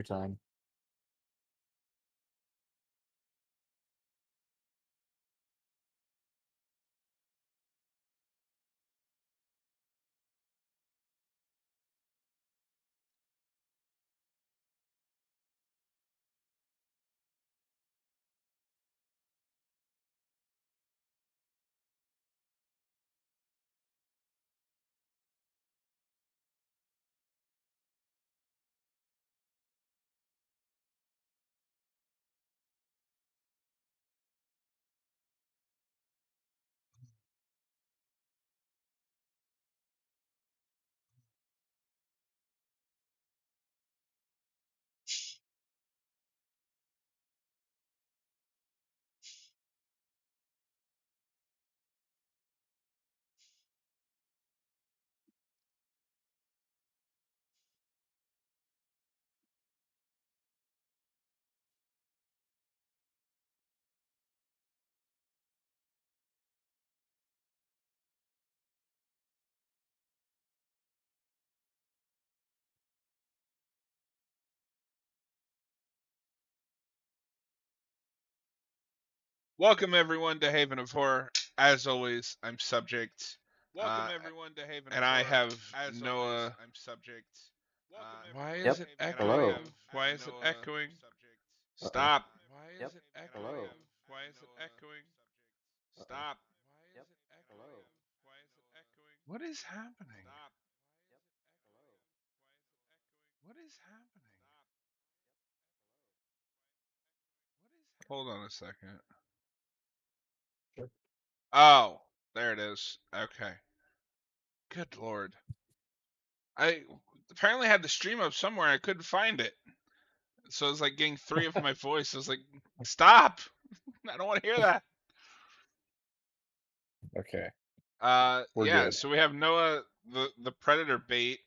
time. Welcome everyone to Haven of Horror. As always, I'm Subject. And I have Noah. I'm Subject. Why Yep. is it echoing? Hello. Why is it echoing? Uh-oh. Stop. Yep. Hello. Why is it echoing? Uh-oh. Stop. Yep. Hello. What is happening? Yep. Hello. What is happening? Hold on a second. Sure. Oh, there it is. Okay. Good lord. I apparently had the stream up somewhere. I couldn't find it. So it was like getting 3 of my voice. I was like, stop. I don't want to hear that. Okay. We're Yeah, good. so we have Noah, the predator bait.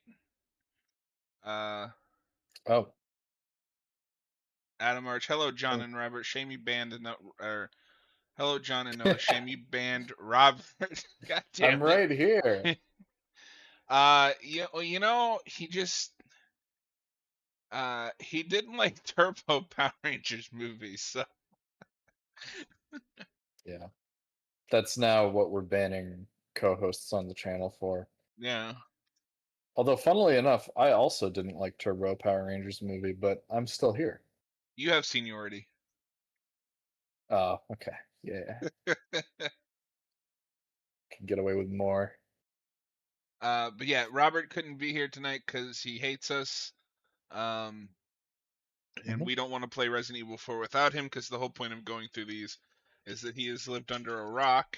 Oh. Adam Arch. Hello, John and Robert. Shame you banned or hello, John and Noah. Shame you banned Robert. God damn I'm right here. you know, he just he didn't like Turbo Power Rangers movies, so Yeah. That's now what we're banning co-hosts on the channel for. yeah. Although, funnily enough, I also didn't like Turbo Power Rangers movie, but I'm still here. You have seniority. Oh, okay. Yeah. Can get away with more. But yeah, Robert couldn't be here tonight because he hates us. And we don't want to play Resident Evil 4 without him because the whole point of going through these is that he has lived under a rock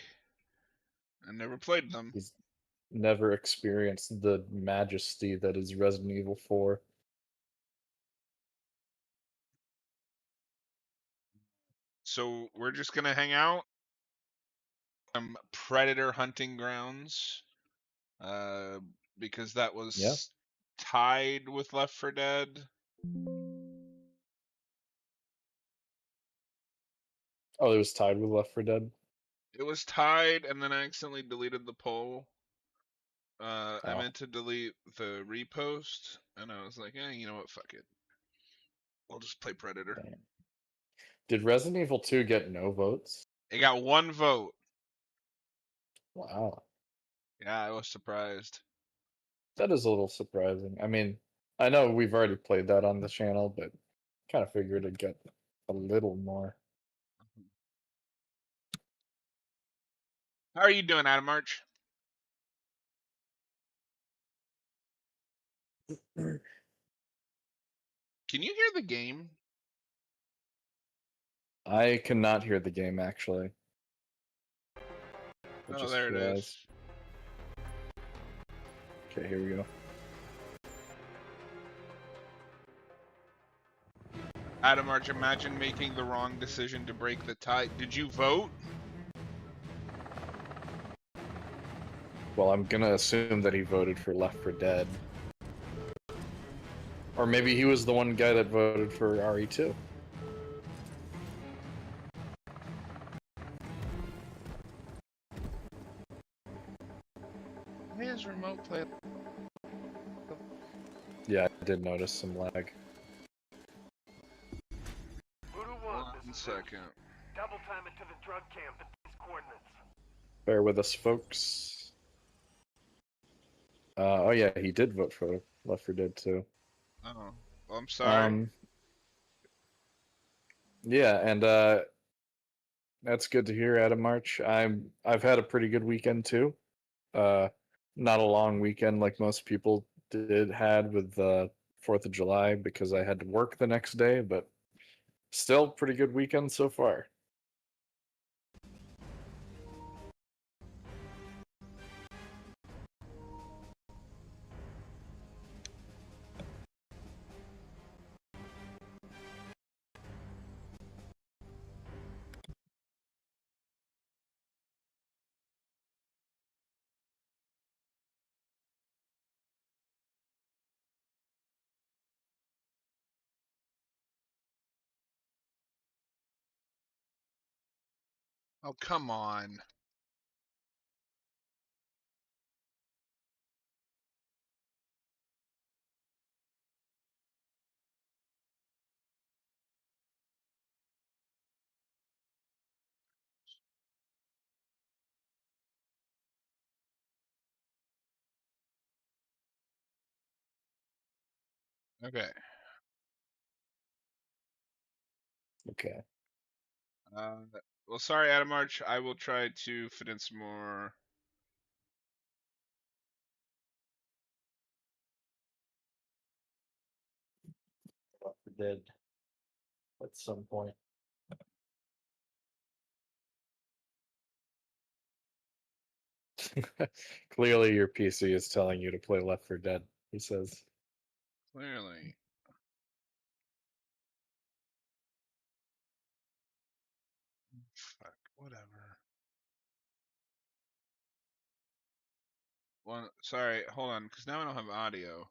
and never played them. He's never experienced the majesty that is Resident Evil 4. So we're just gonna hang out. Predator hunting grounds. Because that was tied with Left 4 Dead. Oh, it was tied with Left 4 Dead? It was tied, and then I accidentally deleted the poll. I meant to delete the repost, and I was like, you know what, fuck it. I'll just play Predator. Damn. Did Resident Evil 2 get no votes? It got 1 vote. Wow. Yeah, I was surprised. That is a little surprising. I mean, I know we've already played that on the channel, but kind of figured it'd get a little more. How are you doing, Adam Arch? Can you hear the game? I cannot hear the game, actually. Oh, there it is. Okay, here we go. Adam Arch, imagine making the wrong decision to break the tie. Did you vote? Well, I'm gonna assume that he voted for Left 4 Dead. Or maybe he was the one guy that voted for RE2. His remote play. Yeah, I did notice some lag. second. Double time it to the drug camp at these coordinates. Bear with us, folks. Oh yeah, he did vote for Left 4 Dead 2. Oh, well, I'm sorry. Yeah, and that's good to hear, Adam March. I've had a pretty good weekend too. Not a long weekend like most people had with the 4th of July because I had to work the next day, but still pretty good weekend so far. Oh, come on. Okay. Okay. Well, sorry, Adam March. I will try to fit in some more. Left 4 Dead at some point. Clearly, your PC is telling you to play Left 4 Dead, he says. Clearly. Fuck, whatever. One, sorry, hold on, because now I don't have audio.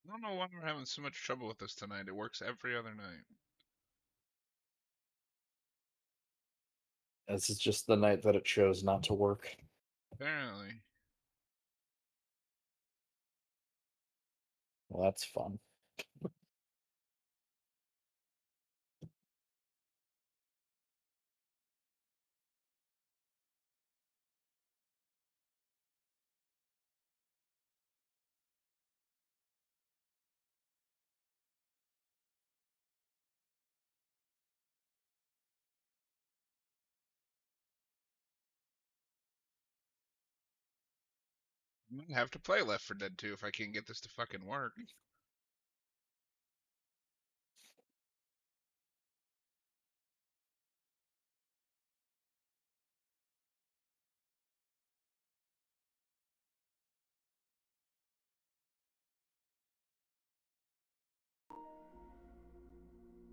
I don't know why we're having so much trouble with this tonight. It works every other night. This is just the night that it chose not to work. Apparently. Well, that's fun. I might have to play Left 4 Dead 2 if I can't get this to fucking work.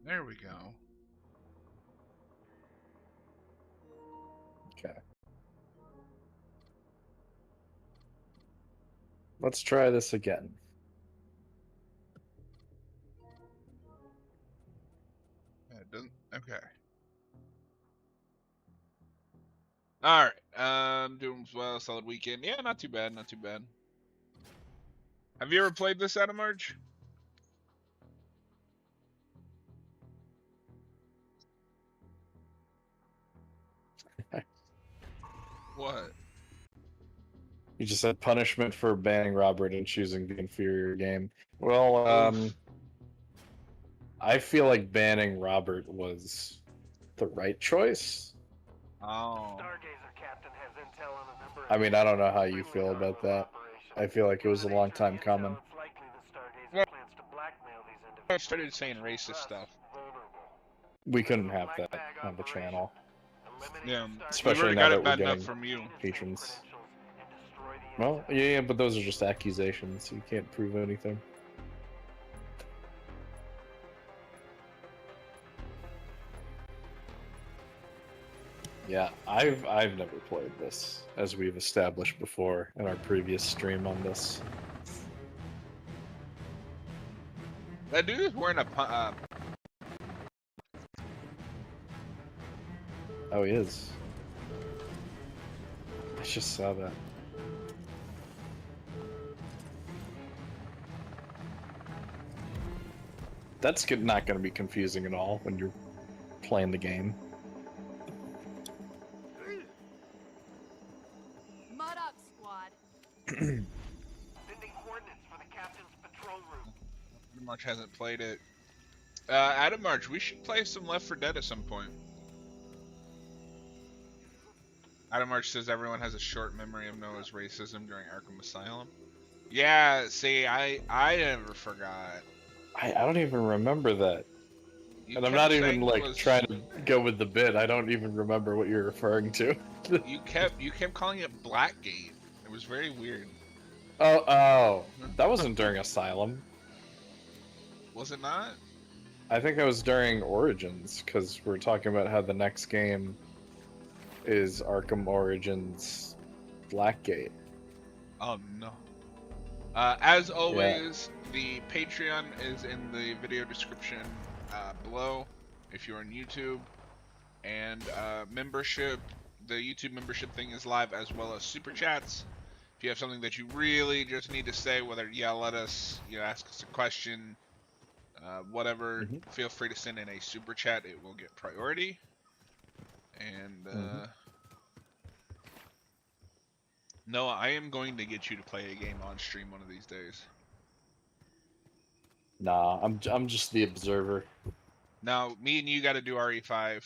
There we go. Okay. Let's try this again. It doesn't. Okay. All right. Doing well. Solid weekend. Yeah, not too bad. Not too bad. Have you ever played this, Adam March? What? You just said punishment for banning Robert and choosing the inferior game. Well, I feel like banning Robert was the right choice. Oh. Stargazer captain has intel on a number of I mean, I don't know how you extremely feel about powerful that. operations. I feel like it was a Given the long nature of time the intel, coming. it's likely the Stargazer Well, plans to blackmail these I individuals, started saying which racist leaves stuff. us vulnerable. We couldn't This is a have black that bag on the operation. channel, Eliminate Yeah, the Stargazer we've especially already now got that it we're bad enough getting from you. patrons. and destroy the Well, intel. yeah, but those are just accusations. You can't prove anything. Yeah, I've never played this, as we've established before in our previous stream on this. That dude is wearing a Oh, he is. I just saw that. That's not going to be confusing at all when you're playing the game. Mud up, squad. Sending coordinates for the captain's patrol route. Adam March hasn't played it. Adam March, we should play some Left 4 Dead at some point. Adam March says everyone has a short memory of Noah's racism during Arkham Asylum. Yeah, see, I never forgot. I don't even remember that. You And I'm kept not even saying it like was- trying to go with the bit. I don't even remember what you're referring to. You kept calling it Blackgate. It was very weird. Oh, that wasn't during Asylum. Was it not? I think that was during Origins, because we're talking about how the next game is Arkham Origins Blackgate. Oh no. As always, the Patreon is in the video description below if you're on YouTube. And membership, the YouTube membership thing is live, as well as super chats. If you have something that you really just need to say, whether yell at us, ask us a question, whatever, feel free to send in a super chat. It will get priority. And Noah, I am going to get you to play a game on stream one of these days. Nah, I'm just the observer. Now, me and you got to do RE5.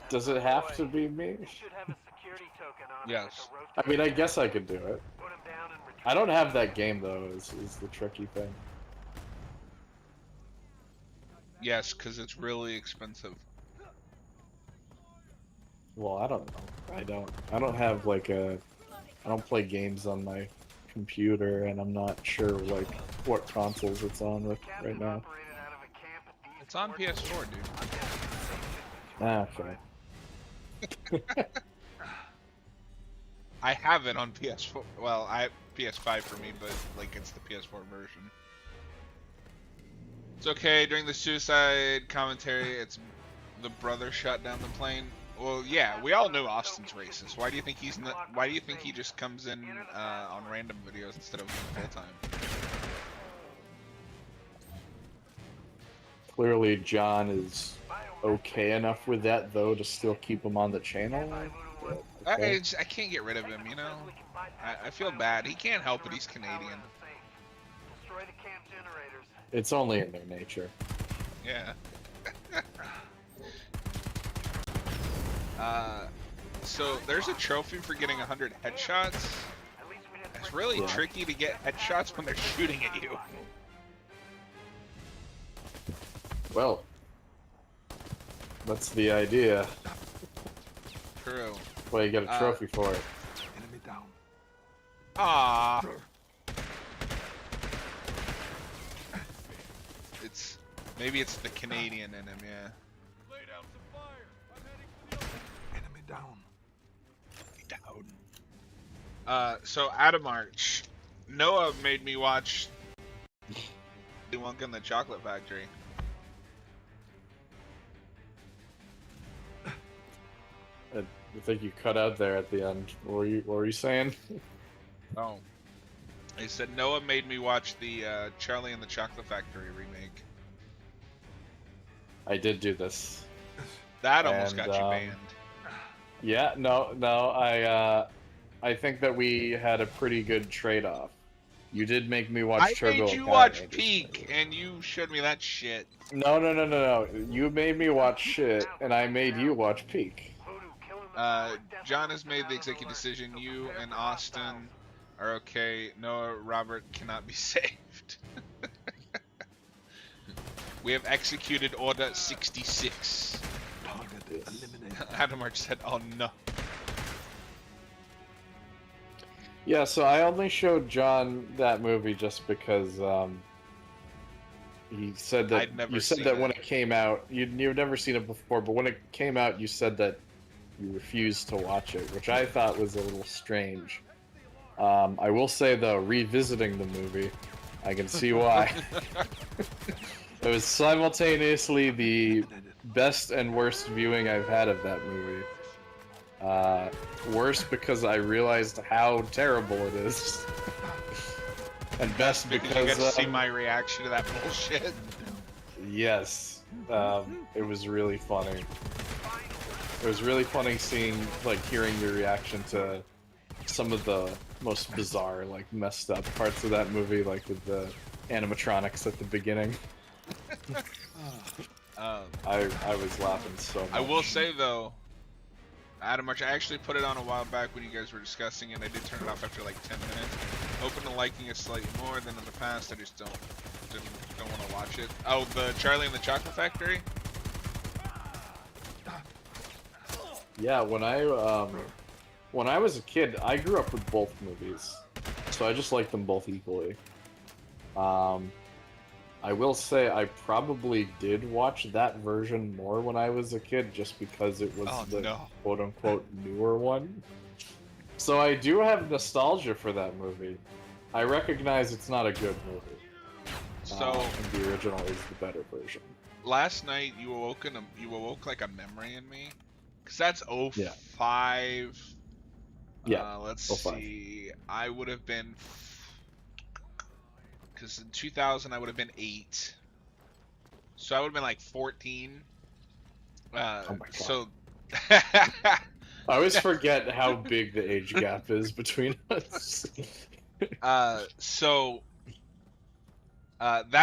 Does it have to be me? They should have a security token on Yes. it with a I mean, I rotating guess I could do it. put 'em down and retrieve I don't have that game though. Is the tricky thing? Yes, because it's really expensive. Well, I don't know. I don't have like a. I don't play games on my computer, and I'm not sure like what consoles it's on with right now. operated out of a camp at these It's on coordinates. PS4, dude. Ah, okay. I have it on PS4. Well, I PS5 for me, but like it's the PS4 version. It's okay. During the suicide commentary, it's the brother shot down the plane. Well, yeah, we all know Austin's racist. Why do you think he's not? Why do you think he just comes in on random videos instead of full time? Clearly, John is okay enough with that though to still keep him on the channel. Okay. I can't get rid of him, you know. I feel bad. He can't help it. He's Canadian. Destroy the camp generators. It's only in their nature. Yeah. So there's a trophy for getting 100 headshots. At least we didn't It's really Yeah. tricky to get headshots when they're shooting at you. Well, that's the idea. True. Well, you get a trophy for it. Ah. maybe it's the Canadian in him. Yeah. Lay down some fire. I'm heading for the open. Enemy down. So Adam March, Noah made me watch Wonka and the Chocolate Factory. I think you cut out there at the end. What were you saying? Oh. He said Noah made me watch the Charlie and the Chocolate Factory remake. I did do this. That almost And, got you banned. Yeah, no. I think that we had a pretty good trade-off. You did make me watch I Torgo. made you watch Peak, and you showed me that shit. No. You made me watch shit, and I made you watch Peak. John has made the executive decision. You and Austin are okay. Noah, Robert cannot be saved. We have executed Order 66. Target eliminated. Adam March said, "Oh no." Yeah, so I only showed John that movie just because he said that I'd never you said seen that when it. it came out, you've never seen it before, but when it came out, you said that you refused to watch it, which I thought was a little strange. I will say though, revisiting the movie, I can see why. It was simultaneously the best and worst viewing I've had of that movie. Worse because I realized how terrible it is. And best Because because you got to see my reaction to that bullshit. yes, it was really funny. It was really funny hearing your reaction to some of the most bizarre, messed up parts of that movie, like with the animatronics at the beginning. I was laughing so much. I will say though, Adam March, I actually put it on a while back when you guys were discussing it. I did turn it off after like 10 minutes. Open to liking it slightly more than in the past. I just don't want to watch it. Oh, the Charlie and the Chocolate Factory. Yeah, when I was a kid, I grew up with both movies, so I just like them both equally. I will say I probably did watch that version more when I was a kid, just because it was quote-unquote newer one. So I do have nostalgia for that movie. I recognize it's not a good movie. So and the original is the better version. Last night you awoke like a memory in me, because that's 05. Yeah. Let's 05. see. I would have been, because in 2000 I would have been 8. So I would have been like 14. Oh my God. So I always forget how big the age gap is between us. That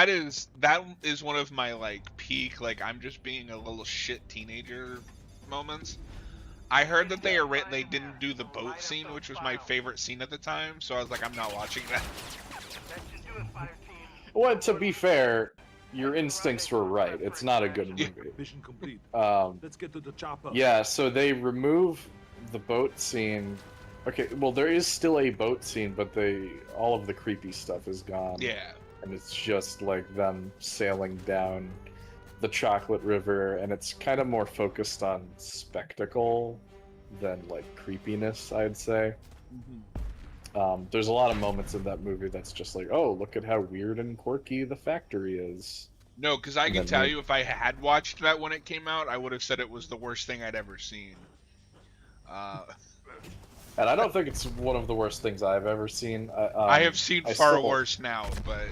is one of my peak, I'm just being a little shit teenager moments. I heard that they didn't do the boat scene, which was my favorite scene at the time, so I was like, I'm not watching that. Well, to be fair, your instincts were right. It's not a good movie. Mission complete. Let's get to the chopper. Yeah, so they remove the boat scene. Okay, well, there is still a boat scene, but all of the creepy stuff is gone. Yeah. And it's just like them sailing down the chocolate river, and it's kind of more focused on spectacle than creepiness, I'd say. Mm-hmm. There's a lot of moments in that movie that's just like, oh, look at how weird and quirky the factory is. No, because I can tell you, if I had watched that when it came out, I would have said it was the worst thing I'd ever seen. And I don't think it's one of the worst things I've ever seen. I have seen far worse now, but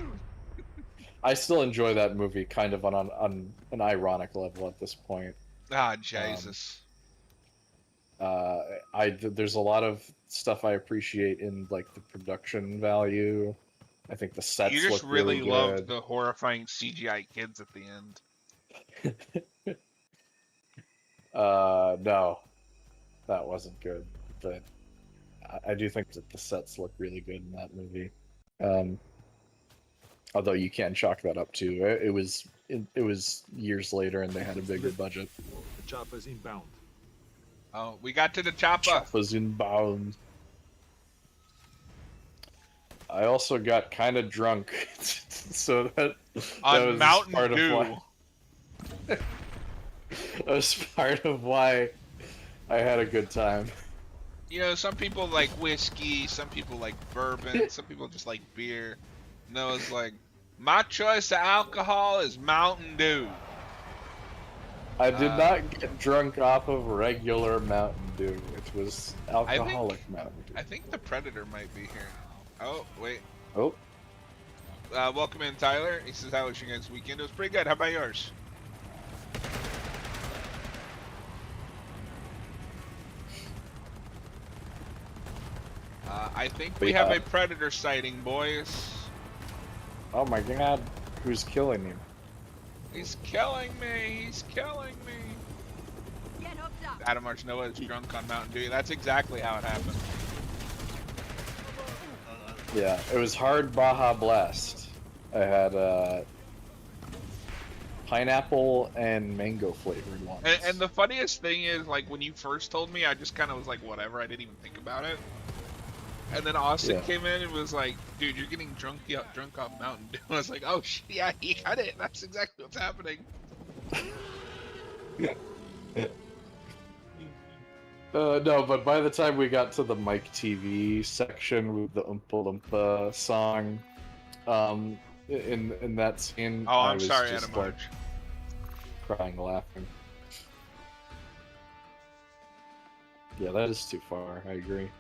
I still enjoy that movie kind of on an ironic level at this point. Ah, Jesus. There's a lot of stuff I appreciate in the production value. I think the sets You just look really loved good. the horrifying CGI kids at the end. No, that wasn't good, but I do think that the sets look really good in that movie. Although you can chalk that up too. It was years later, and they had a bigger budget. The chopper's inbound. Oh, we got to the chopper. Chopper's inbound. I also got kind of drunk, so that On was Mountain part of Dew. why. That was part of why I had a good time. You know, some people like whiskey, some people like bourbon, some people just like beer. No, it's like, my choice of alcohol is Mountain Dew. I did not get drunk off of regular Mountain Dew. It was alcoholic Mountain Dew. I think the Predator might be here. Oh, wait. Oh. Welcome in, Tyler. He says, how was your guys' weekend? It was pretty good. How about yours? I think we have a Predator sighting, boys. Oh my god. Who's killing you? He's killing me. He's killing me. Get hooked up. Adam Arch Noah is drunk on Mountain Dew. That's exactly how it happened. Yeah, it was hard Baja Blast. I had pineapple and mango flavored ones. And the funniest thing is, like, when you first told me, I just kind of was like, whatever. I didn't even think about it. And then Austin came in and was like, dude, you're getting drunk off Mountain Dew. I was like, oh, shit, yeah, he got it. That's exactly what's happening. No, but by the time we got to the Mike TV section with the Oompa Loompa song, in that scene, Oh, I I'm was sorry, just Adam like Arch. crying, laughing. Yeah, that is too far. I agree.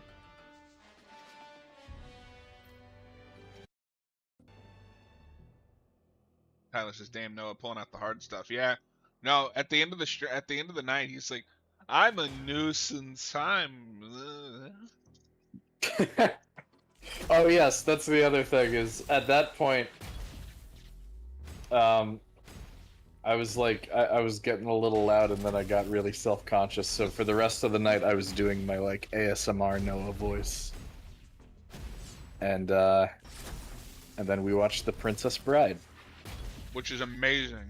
Tyler says, "Damn, Noah pulling out the hard stuff." Yeah, no. At the end of the night, he's like, "I'm a nuisance. Oh yes, that's the other thing. Is at that point, I was like, I was getting a little loud, and then I got really self-conscious. So for the rest of the night, I was doing my like ASMR Noah voice, and then we watched The Princess Bride, which is amazing.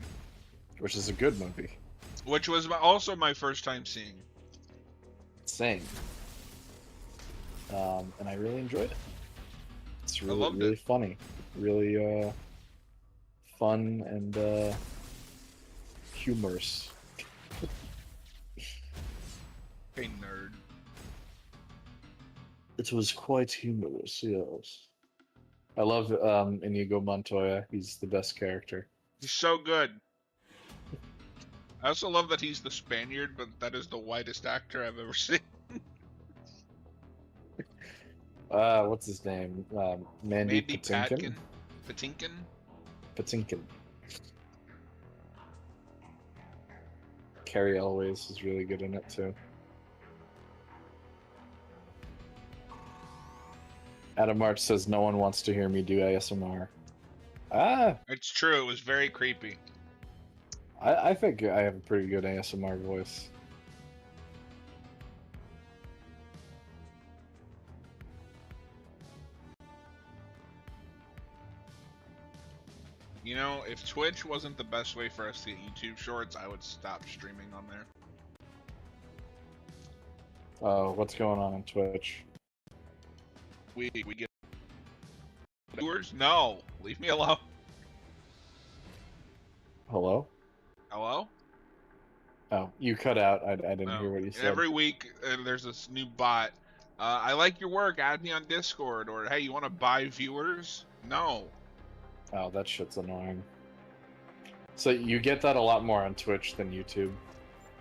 which is a good movie. Which was also my first time seeing. Same. And I really enjoyed it. It's I loved really it. funny, really fun and humorous. Hey, nerd. It was quite humorous, yes. I love Inigo Montoya. He's the best character. He's so good. I also love that he's the Spaniard, but that is the whitest actor I've ever seen. What's his name? Mandy Patinkin? Patinkin? Patinkin. Carrie Elways is really good in it too. Adam March says no one wants to hear me do ASMR. It's true. It was very creepy. I think I have a pretty good ASMR voice. You know, if Twitch wasn't the best way for us to get YouTube Shorts, I would stop streaming on there. What's going on Twitch? We get viewers? No, leave me alone. Hello? Hello? Oh, you cut out. I didn't hear what you said. Every week there's this new bot. I like your work. Add me on Discord. Or hey, you want to buy viewers? No. Oh, that shit's annoying. So you get that a lot more on Twitch than YouTube.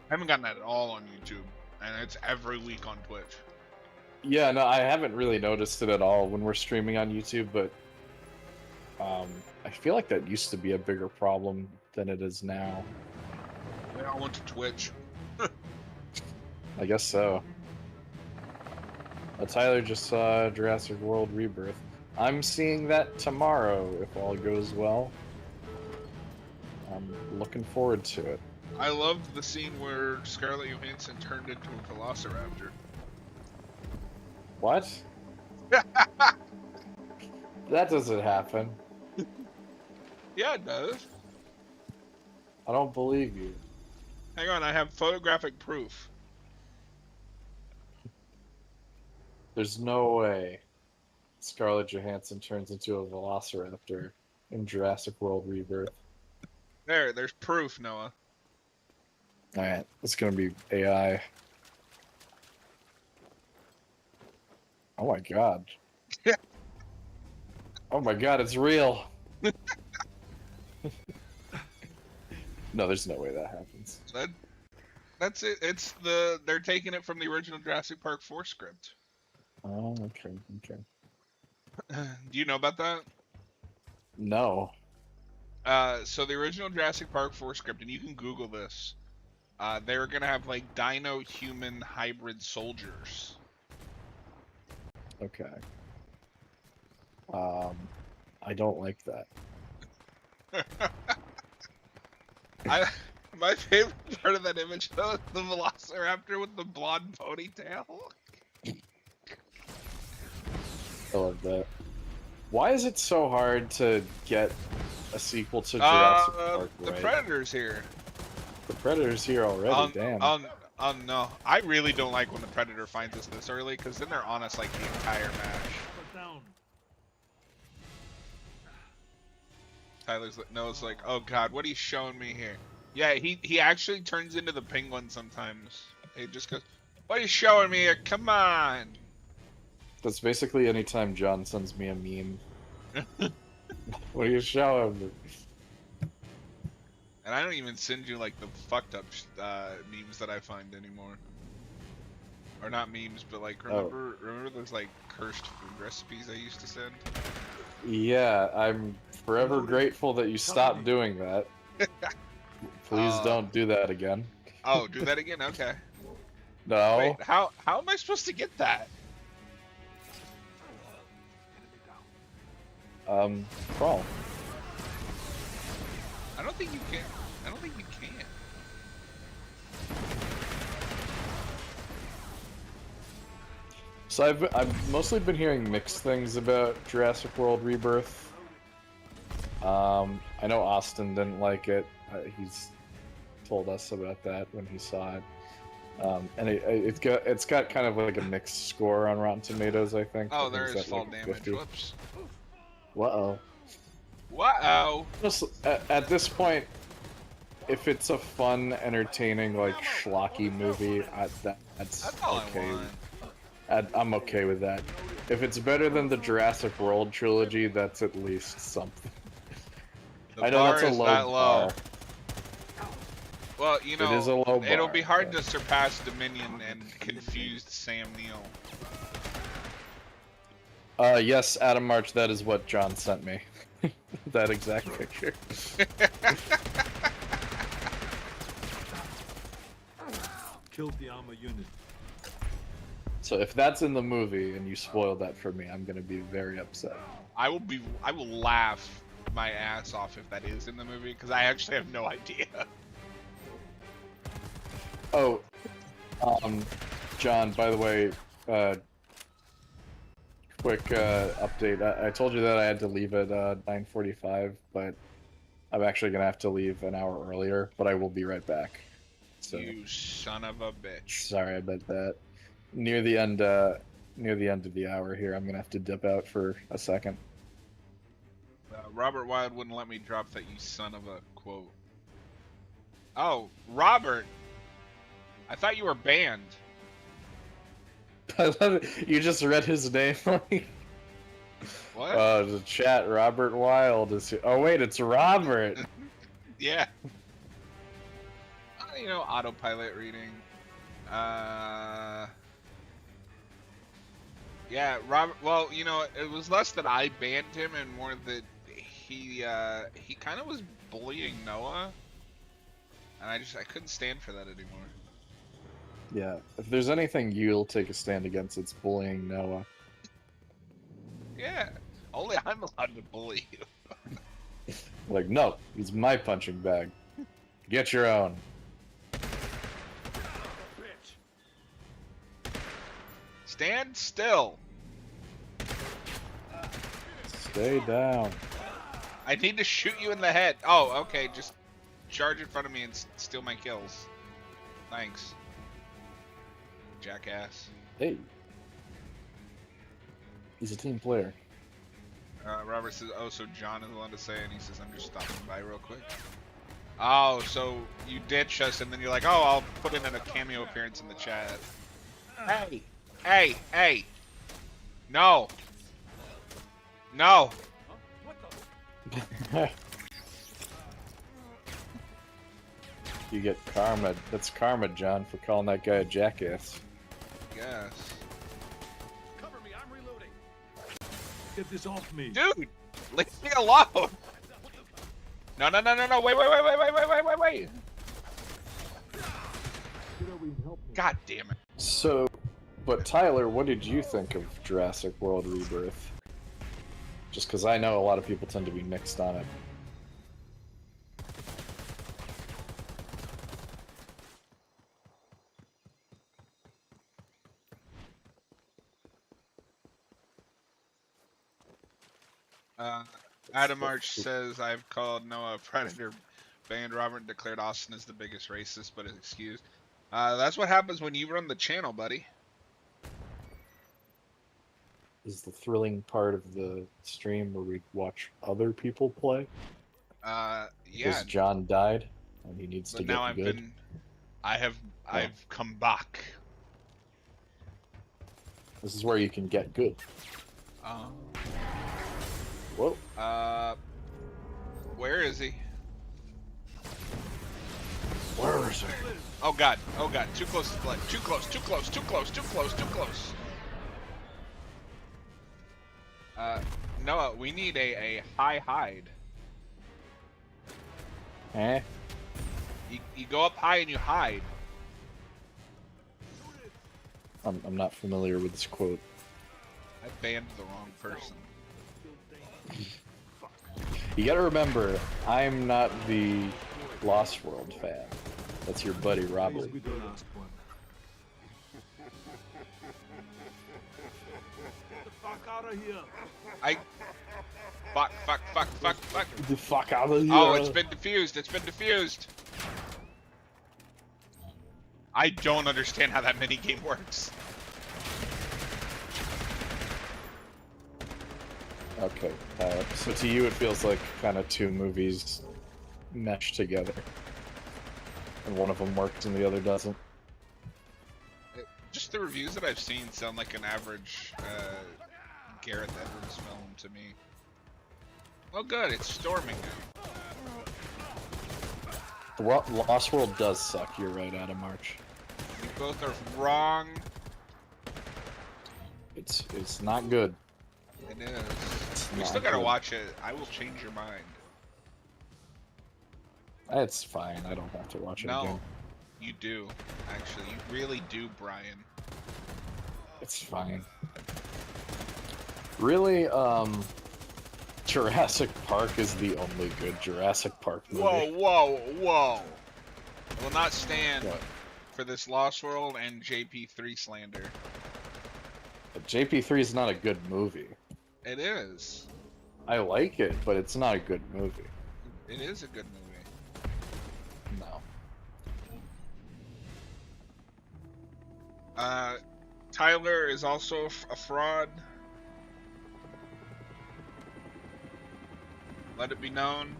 I haven't gotten that at all on YouTube, and it's every week on Twitch. Yeah, no, I haven't really noticed it at all when we're streaming on YouTube, but I feel like that used to be a bigger problem than it is now. They all went to Twitch. I guess so. Tyler just saw Jurassic World Rebirth. I'm seeing that tomorrow, if all goes well. I'm looking forward to it. I loved the scene where Scarlett Johansson turned into a velociraptor. What? That doesn't happen. Yeah, it does. I don't believe you. Hang on, I have photographic proof. There's no way. Scarlett Johansson turns into a velociraptor in Jurassic World Rebirth. There's proof, Noah. All right, it's gonna be AI. Oh my god. Oh my god, it's real. No, there's no way that happens. That's it. They're taking it from the original Jurassic Park 4 script. Oh, okay. Do you know about that? No. So the original Jurassic Park 4 script, and you can Google this. They were gonna have like dino-human hybrid soldiers. Okay. I don't like that. My favorite part of that image though is the Velociraptor with the blonde ponytail. I love that. Why is it so hard to get a sequel to Jurassic Park? The right? Predator's here. The Predator's here already. Damn. No, I really don't like when the Predator finds us this early, because then they're on us like the entire match. Down. Noah's like, oh god, what are you showing me here? Yeah, he actually turns into the penguin sometimes. He just goes, what are you showing me here? Come on. That's basically anytime John sends me a meme. What are you showing me? And I don't even send you like the fucked up memes that I find anymore. Or not memes, but like remember those like cursed food recipes I used to send? Yeah, I'm forever grateful that you stopped doing that. Please don't do that again. Oh, do that again? Okay. No. Wait, how am I supposed to get that? Crawl. I don't think you can. I don't think you can. So I've mostly been hearing mixed things about Jurassic World Rebirth. I know Austin didn't like it. He's told us about that when he saw it. And it's got kind of like a mixed score on Rotten Tomatoes, I think. Oh, I think there it's is at, fall like, damage. 50. Whoops. Uh-oh. Wow. At this point, if it's a fun, entertaining, like schlocky movie, that's all okay. I want. I'm okay with that. If it's better than the Jurassic World trilogy, that's at least something. I know that's a low bar. Well, you know, it is a low bar, it'll be hard but... to surpass Dominion and confused Sam Neill. Yes, Adam March, that is what John sent me. That exact picture. Killed the armor unit. So if that's in the movie and you spoil that for me, I'm gonna be very upset. I will laugh my ass off if that is in the movie, because I actually have no idea. Oh, John, by the way, quick update. I told you that I had to leave at 9:45, but I'm actually gonna have to leave an hour earlier. But I will be right back. So, you son of a bitch. sorry about that. Near the end of the hour here, I'm gonna have to dip out for a second. Robert Wilde wouldn't let me drop that, you son of a quote. Oh, Robert! I thought you were banned. I love it. You just read his name. What? The chat. Robert Wilde is here. Oh wait, it's Robert. Yeah. You know, autopilot reading. Yeah, Robert. Well, you know, it was less that I banned him and more that he kind of was bullying Noah, and I couldn't stand for that anymore. Yeah, if there's anything you'll take a stand against, it's bullying Noah. Yeah, only I'm allowed to bully you. Like, no, he's my punching bag. Get your own. Stand still. Stay down. I need to shoot you in the head. Oh, okay, just charge in front of me and steal my kills. Thanks. Jackass. Hey. He's a team player. Robert says, oh, so John is allowed to say, and he says, I'm just stopping by real quick. Oh, so you ditch us, and then you're like, oh, I'll put in a cameo appearance in the chat. Hey! Hey! Hey! No! No! You get karma. That's karma, John, for calling that guy a jackass. Yes. Cover me, I'm reloading. Get this off me. Dude! Leave me alone! No, no, no, no, no, wait, wait, wait, wait, wait, wait, wait, wait, wait! Get over and help me. God damn it. So, but Tyler, what did you think of Jurassic World Rebirth? Just because I know a lot of people tend to be mixed on it. Adam Arch says, I've called Noah a predator, banned Robert, and declared Austin as the biggest racist, but is excused. That's what happens when you run the channel, buddy. Is the thrilling part of the stream where we watch other people play? Yeah. Because John died, and he needs But to now get good. I've come back. This is where you can get good. Whoa. Where is he? Where is he? Oh god, too close to blood. Too close, too close, too close, too close, too close. Noah, we need a high hide. Eh? You go up high and you hide. I'm not familiar with this quote. I banned the wrong person. You gotta remember, I'm not the Lost World fan. That's your buddy Robert. Please be the last one. Get the fuck out of here. Fuck. The fuck out of here! Oh, it's been diffused. It's been diffused. I don't understand how that minigame works. Okay, so to you it feels like kind of two movies mesh together. And one of them works and the other doesn't. Just the reviews that I've seen sound like an average Gareth Edwards film to me. Oh good, it's storming now. The Lost World does suck, you're right, Adam March. You both are wrong. It's not good. It is. We not still gotta good. watch it. I will change your mind. It's fine, I don't have to watch it No, again. you do. Actually, you really do, Brian. It's fine. Really, Jurassic Park is the only good Jurassic Park movie. Whoa. I will not stand What? for this Lost World and JP3 slander. JP3 is not a good movie. It is. I like it, but it's not a good movie. It is a good movie. No. Tyler is also a fraud. Let it be known.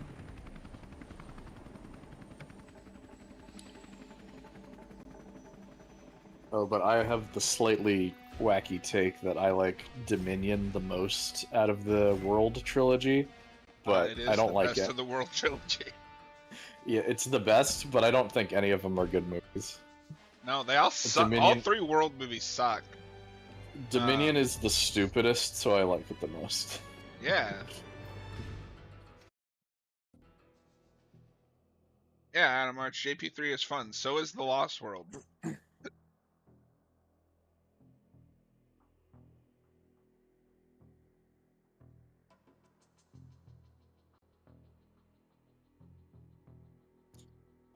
Oh, but I have the slightly wacky take that I like Dominion the most out of the World trilogy, but it is I don't the like best it. of the World trilogy. Yeah, it's the best, but I don't think any of them are good movies. No, they all suck. All Dominion- 3 World movies suck. Dominion is the stupidest, so I like it the most. Yeah. Yeah, Adam Arch, JP3 is fun. So is The Lost World.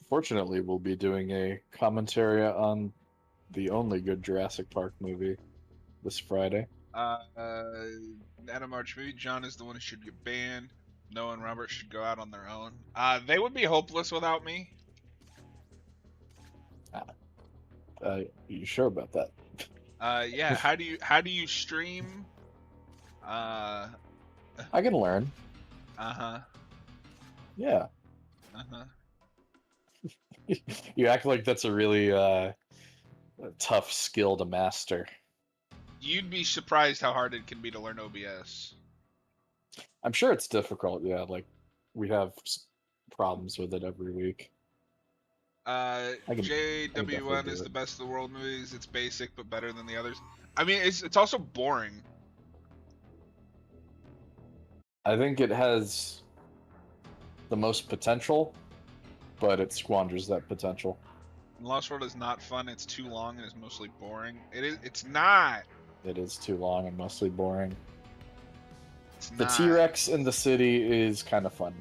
Fortunately, we'll be doing a commentary on the only good Jurassic Park movie this Friday. Adam Arch, maybe John is the one who should get banned. Noah and Robert should go out on their own. They would be hopeless without me. You sure about that? Yeah. How do you stream Uh I can learn. huh. Yeah. Uh huh. You act like that's a really tough skill to master. You'd be surprised how hard it can be to learn OBS. I'm sure it's difficult. Yeah, like we have problems with it every week. I can JW1 definitely do is it. the best of the world movies. It's basic but better than the others. I mean, it's also boring. I think it has the most potential, but it squanders that potential. Lost World is not fun. It's too long and it's mostly boring. It is. It's not. It is too long and mostly boring. It's The not. T-Rex in the city is kind of fun.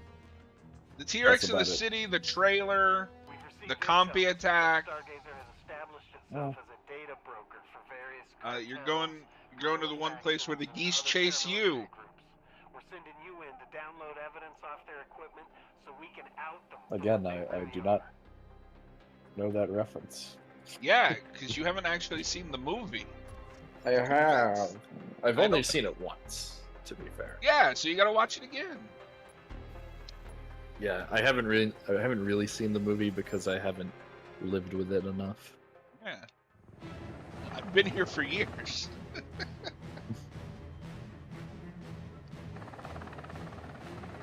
The T-Rex in the about it. city, the trailer, We've received the compy intel. attack. Stargazer has established itself as a data broker for various You're cartels, going to the one place where the factions, geese and other chase you. paramilitary groups. We're sending you in to download evidence off their equipment so we can out them. for Again, what they I really do are. not know that reference. Yeah, because you haven't actually seen the movie. I have. I've I only don't- seen it once, to be fair. Yeah, so you got to watch it again. Yeah, I haven't really seen the movie because I haven't lived with it enough. Yeah. I've been here for years.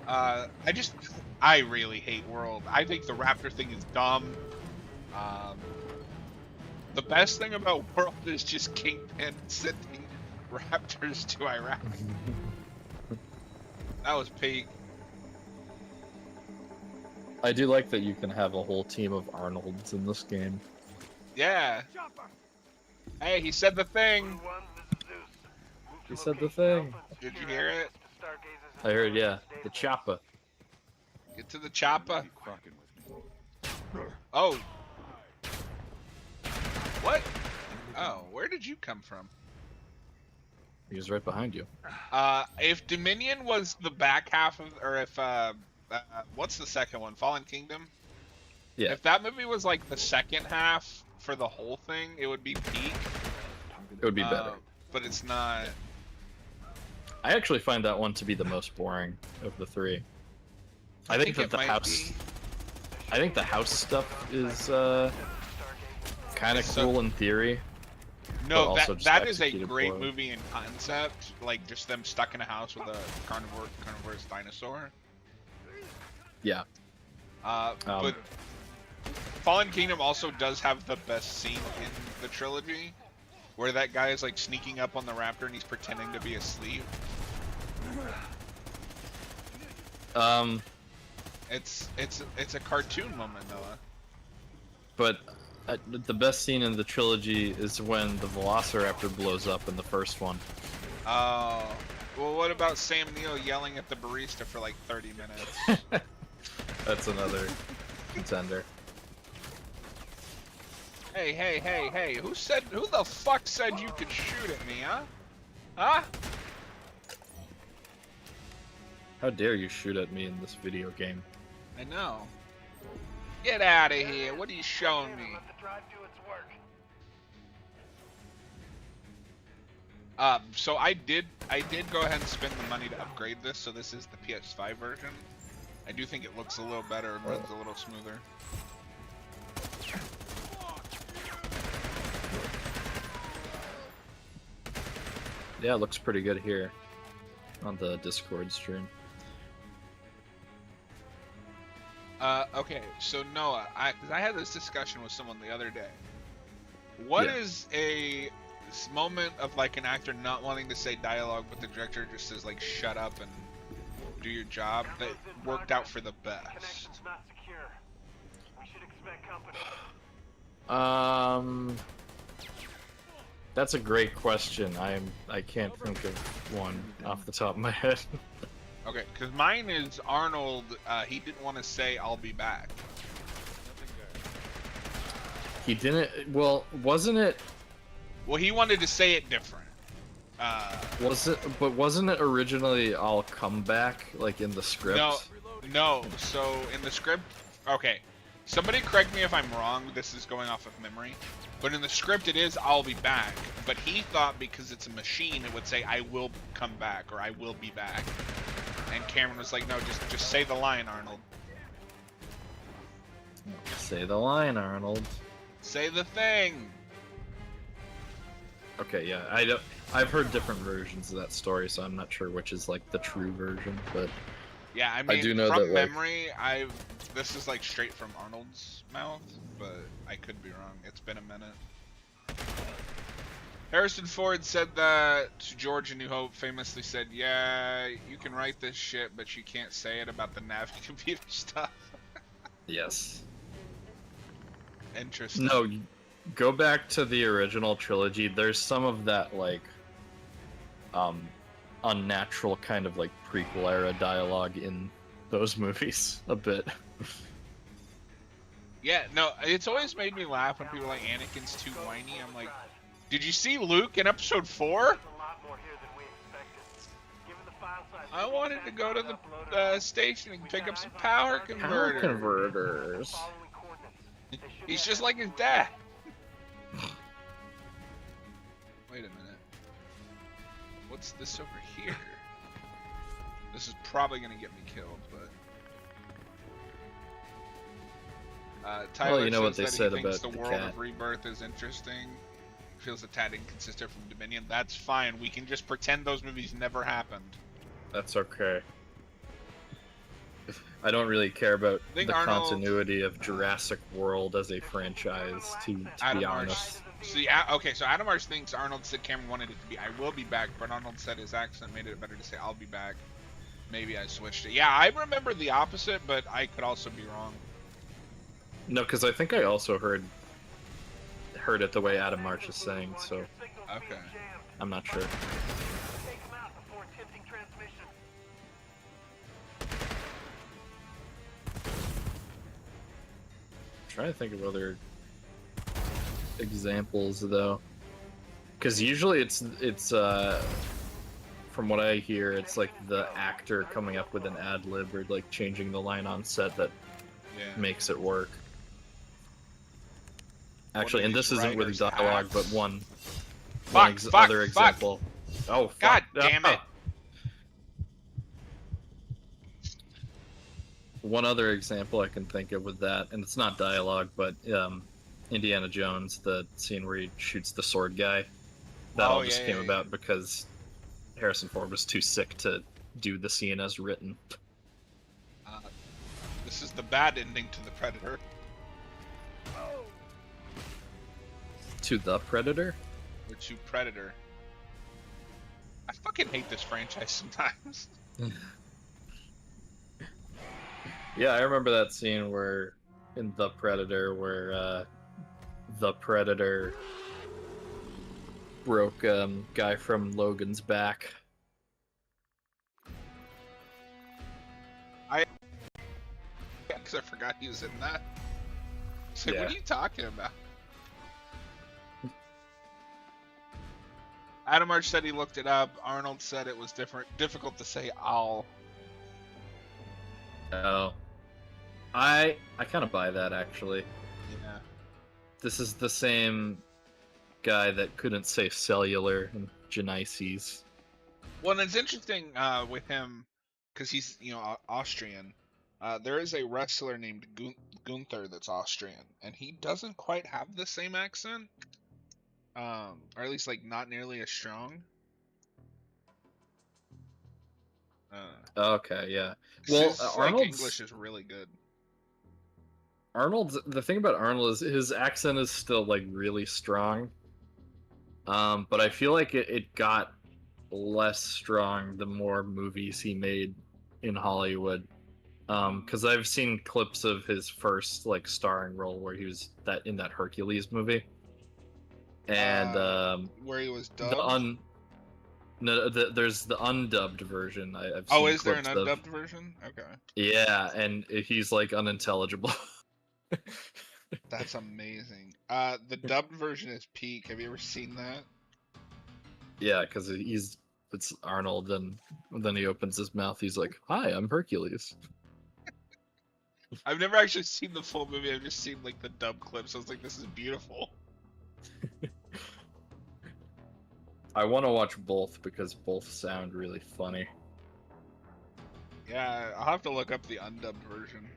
I really hate World. I think the Raptor thing is dumb. The best thing about World is just Kingpin sending Raptors to Iraq. That was peak. I do like that you can have a whole team of Arnolds in this game. Yeah. Hey, he said the thing. Blue One, this is Zeus. Move to He said the location thing. Alpha and Did you secure hear access it? to Stargazer's I heard, yeah, intelligence the database. chopper. Get to the chopper. Oh. What? Oh, where did you come from? He was right behind you. If Dominion was the back half of, or if what's the second one? Fallen Kingdom. Yeah. If that movie was like the second half for the whole thing, it would be peak. It would be better. But it's not. I actually find that one to be the most boring of the three. I think that it the might house. be. I think the house stuff is kind of So- cool in theory. No, also that just that is a executed great poorly. movie in concept. Like just them stuck in a house with a carnivorous dinosaur. Yeah. But Fallen Kingdom also does have the best scene in the trilogy, where that guy is like sneaking up on the raptor and he's pretending to be asleep. It's a cartoon moment, Noah. But the best scene in the trilogy is when the Velociraptor blows up in the first one. Oh, well, what about Sam Neill yelling at the barista for like 30 minutes? That's another contender. Hey! Who the fuck said you could shoot at me, huh? Huh? How dare you shoot at me in this video game? I know. Get out of here! What are you showing me? Let the drive do its work. So I did go ahead and spend the money to upgrade this, so this is the PS5 version. I do think it looks a little better and runs a little smoother. Yeah, it looks pretty good here on the Discord stream. Okay, so Noah, cause I had this discussion with someone the other day. What Yeah. is a moment of like an actor not wanting to say dialogue, but the director just says like shut up and do your job that worked out for the best? Connection's not secure. We should expect company. That's a great question. I can't think of one off the top of my head. Okay, because mine is Arnold. He didn't want to say "I'll be back." He didn't. Well, wasn't it? Well, he wanted to say it different. But wasn't it originally "I'll come back" like in the script? No. So in the script, okay. Somebody correct me if I'm wrong, this is going off of memory. But in the script it is, I'll be back. But he thought because it's a machine, it would say, I will come back, or I will be back. And Cameron was like, no, just say the line, Arnold. Say the line, Arnold. Say the thing. Okay, yeah, I've heard different versions of that story, so I'm not sure which is like the true version, but Yeah, I mean, do know from that, like- memory, this is like straight from Arnold's mouth, but I could be wrong. It's been a minute. Harrison Ford said that to George in New Hope, famously said, yeah, you can write this shit, but you can't say it about the Navi computer stuff. yes. Interesting. No, go back to the original trilogy. There's some of that like unnatural kind of like prequel era dialogue in those movies a bit. Yeah, no, it's always made me laugh when people are like, Anakin's too whiny. I'm like, did you see Luke in episode 4? I wanted to go to the station and pick up some power converters. He's just like his dad. Wait a minute. What's this over here? This is probably gonna get me killed, but Tyler you know what says they that said he thinks about the the world cat. of Rebirth is interesting. Feels a tad inconsistent from Dominion. That's fine. We can just pretend those movies never happened. That's okay. I don't really care about I think the Arnold- continuity of Jurassic World as a franchise, to be Adam honest. Arsh. See, okay, so Adam Arsh thinks Arnold said Cameron wanted it to be I will be back, but Arnold said his accent made it better to say I'll be back. Maybe I switched it. Yeah, I remember the opposite, but I could also be wrong. No, because I think I also heard it the way Adam March is saying, so Okay. I'm not sure. Trying to think of other examples though, because usually it's from what I hear, it's like the actor coming up with an ad lib or like changing the line on set that Yeah. makes it work. Actually, of and these this isn't with writers' dialogue, hacks. but one Fuck, other fuck. example. Oh, fuck. God damn it. One other example I can think of with that, and it's not dialogue, but Indiana Jones, the scene where he shoots the sword guy, that all just came about because Harrison Ford was too sick to do the scene as written. This is the bad ending to the Predator. To the Predator? Or to Predator. I fucking hate this franchise sometimes. Yeah, I remember that scene where in The Predator where the Predator broke guy from Logan's back. Because I forgot he was in that. So Yeah. what are you talking about? Adam Arch said he looked it up. Arnold said it was difficult to say "all." Oh. I kind of buy that, actually. Yeah. This is the same guy that couldn't say cellular in Genesis. Well, and it's interesting with him because he's Austrian. There is a wrestler named Gunther that's Austrian, and he doesn't quite have the same accent, or at least like not nearly as strong. Okay, yeah. Well, his, Arnold's English is really good. The thing about Arnold is his accent is still like really strong. But I feel like it got less strong the more movies he made in Hollywood. Because I've seen clips of his first like starring role where he was in that Hercules movie, and where he was dubbed. There's the undubbed version. I've seen Oh, is there an clips of. undubbed version? Okay. Yeah, and he's like unintelligible. That's amazing. The dubbed version is peak. Have you ever seen that? Yeah, because it's Arnold, and then he opens his mouth. He's like, "Hi, I'm Hercules." I've never actually seen the full movie. I've just seen like the dub clips. I was like, this is beautiful. I want to watch both because both sound really funny. Yeah, I'll have to look up the undubbed version.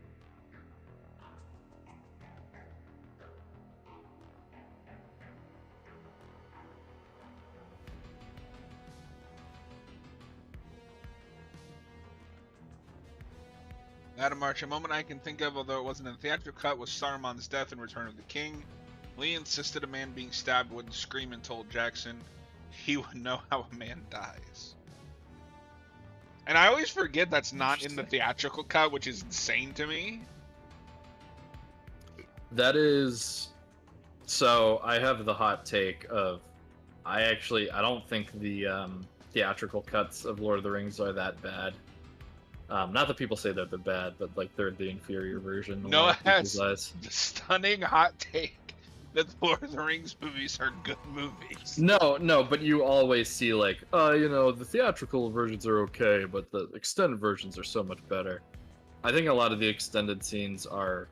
Adam March, a moment I can think of, although it wasn't in the theatrical cut, was Saruman's death in Return of the King. Lee insisted a man being stabbed wouldn't scream and told Jackson he would know how a man dies. And I always forget that's not in the theatrical cut, which is insane to me. That is... So, I have the hot take of... I don't think the theatrical cuts of Lord of the Rings are that bad. Not that people say they're bad, but like they're the inferior version. Noah has the stunning hot take that the Lord of the Rings movies are good movies. No, but you always see like, the theatrical versions are okay, but the extended versions are so much better. I think a lot of the extended scenes are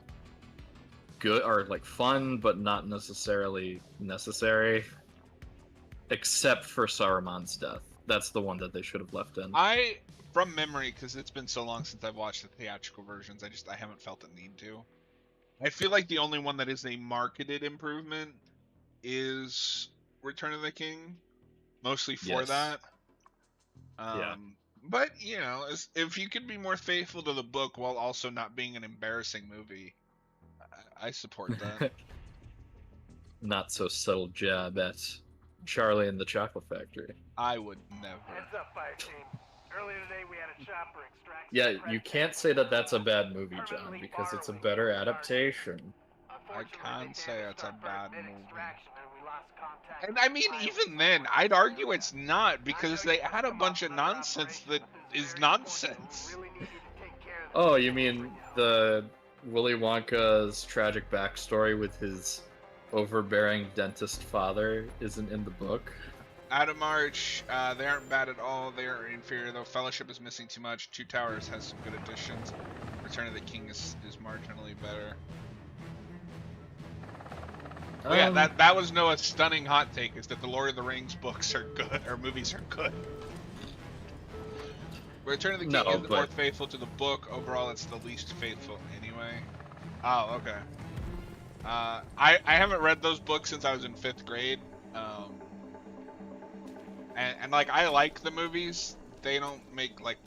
good, are like fun, but not necessarily necessary. Except for Saruman's death. That's the one that they should have left in. From memory, because it's been so long since I've watched the theatrical versions, I haven't felt the need to. I feel like the only one that is a marketed improvement is Return of the King, mostly for that. Yeah. But, if you could be more faithful to the book while also not being an embarrassing movie, I support that. Not so subtle jab at Charlie and the Chocolate Factory. I would never. Heads up, fire team. Earlier today, we had a chopper extract. Yeah, you can't say that that's a bad movie, John, because it's a better adaptation. I can't say it's a bad movie. And I mean, even then, I'd argue it's not, because they had a bunch of nonsense that is nonsense. Oh, you mean the Willy Wonka's tragic backstory with his overbearing dentist father isn't in the book? Adam March, they aren't bad at all. They are inferior, though. Fellowship is missing too much. Two Towers has some good additions. Return of the King is marginally better. Oh, yeah, that was Noah's stunning hot take, is that the Lord of the Rings books are good, or movies are good. Return of the King is more faithful to the book. Overall, it's the least faithful anyway. Oh, okay. I haven't read those books since I was in 5th grade. And like, I like the movies. They don't make like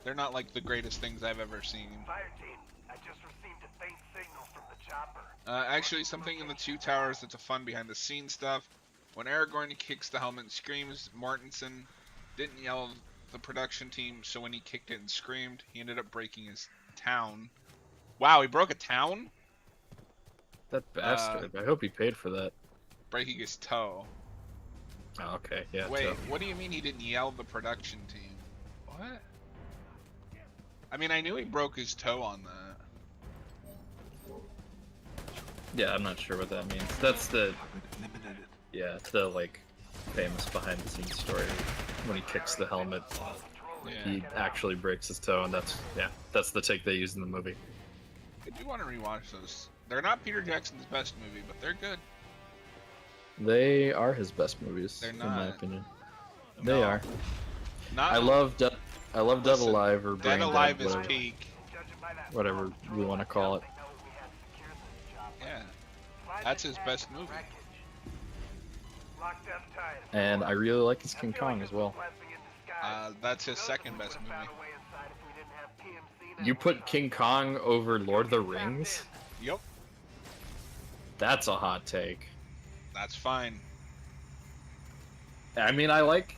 they're not like the greatest things I've ever seen. Fire team, I just received a faint signal from the chopper. Actually, something in the Two Towers that's a fun behind the scenes stuff. When Aragorn kicks the helmet and screams, Mortensen didn't yell the production team, so when he kicked it and screamed, he ended up breaking his town. Wow, he broke a town? That bastard. I hope he paid for that. Breaking his toe. Oh, okay, yeah. Wait, what do you mean he didn't yell the production team? What? I mean, I knew he broke his toe on that. Yeah, I'm not sure what that means. That's the... Yeah, the, like, famous behind-the-scenes story. When he kicks the helmet, he actually breaks his toe, and that's the take they use in the movie. I do want to rewatch those. They're not Peter Jackson's best movie, but they're good. They are his best movies, they're not. in my opinion. They are. Not. I love Dead Alive or Brain Dead Alive Dead, is whatever, peak. whatever we want to call it. Yeah, that's his best movie. And I really like his King Kong as well. That's his second best movie. You put King Kong over Lord of the Rings? Yep. That's a hot take. That's fine. I mean, I like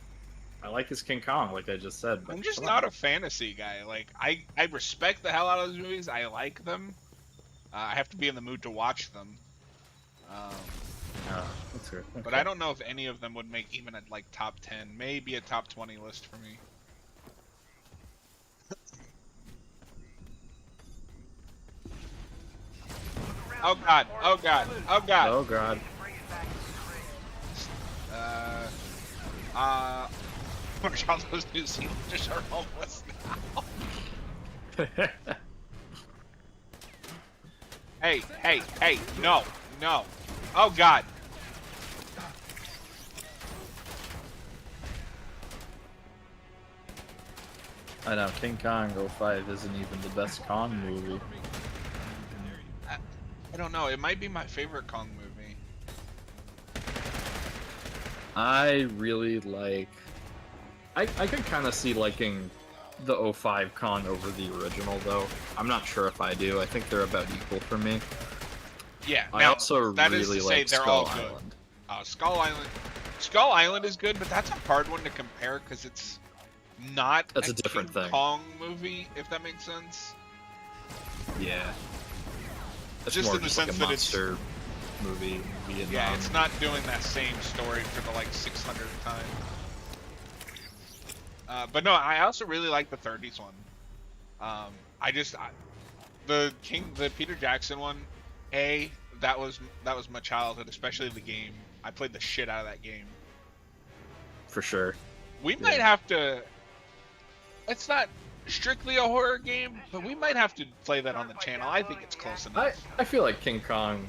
his King Kong, like I just said. But I'm just not a fantasy guy. Like, I respect the hell out of those movies. I like them. I have to be in the mood to watch them. That's good. Okay. But I don't know if any of them would make even a like top 10, maybe a top 20 list for me. Oh god! Oh god! Oh god! Oh god. All those New Zealanders are homeless now. Hey, hey, hey, no, no. Oh, God. I know, King Kong 05 isn't even the best Kong movie. I don't know. It might be my favorite Kong movie. I really like... I could kind of see liking the 05 Kong over the original, though. I'm not sure if I do. I think they're about equal for me. Yeah. I Now, also that is really to say like they're Skull all good. Island. Skull Island. Skull Island is good, but that's a hard one to compare because it's not That's a different King thing. Kong movie, if that makes sense. Yeah. It's Just more in the just like a sense that it's- monster movie in Vietnam. Yeah, it's not doing that same story for the like 600th time. But no, I also really like the 30s one. The Peter Jackson one. That was my childhood, especially the game. I played the shit out of that game. For sure. We might have to. It's not strictly a horror game, but we might have to play that on the channel. I think it's close enough. I feel like King Kong,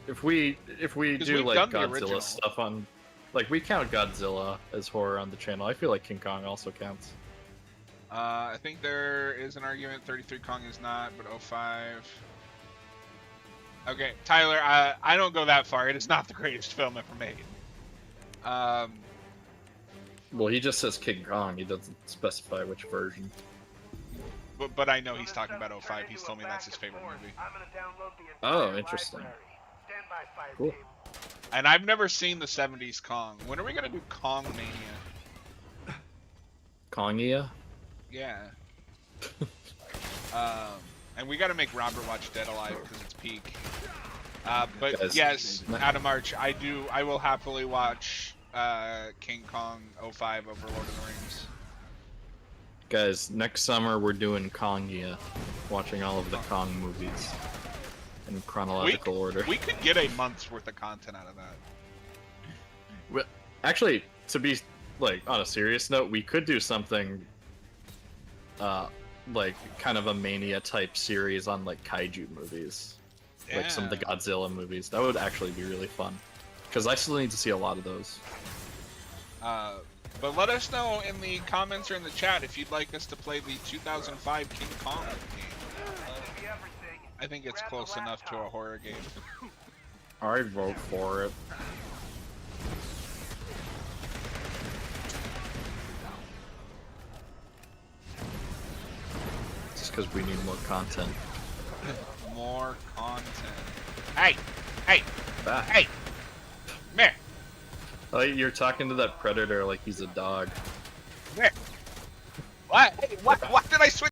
if we do we've like done the Godzilla original. stuff on, like we count Godzilla as horror on the channel, I feel like King Kong also counts. I think there is an argument 33 Kong is not, but 05. Okay, Tyler, I don't go that far. It is not the greatest film ever made. Well, he just says King Kong. He doesn't specify which version. But I know he's talking about 05. He's told me that's his favorite movie. Oh, interesting. Cool. And I've never seen the 70s Kong. When are we gonna do Kong Mania? Kongia? Yeah. And we gotta make Robert watch Dead Alive because it's peak. But Guys, yes, out of March, I will happily watch King Kong 05 over Lord of the Rings. Guys, next summer we're doing Kongia, watching all of the Kong movies in chronological order. We could get a month's worth of content out of that. Actually, to be like on a serious note, we could do something like kind of a Mania type series on like kaiju movies, like some of the Godzilla movies. That would actually be really fun because I still need to see a lot of those. But let us know in the comments or in the chat if you'd like us to play the 2005 King Kong game. I think it's close enough to a horror game. I'd vote for it. Just because we need more content. More content. Hey! Hey! Back. Hey! Come here! Like you're talking to that predator like he's a dog. Come here! What? Hey, what? Why did I switch?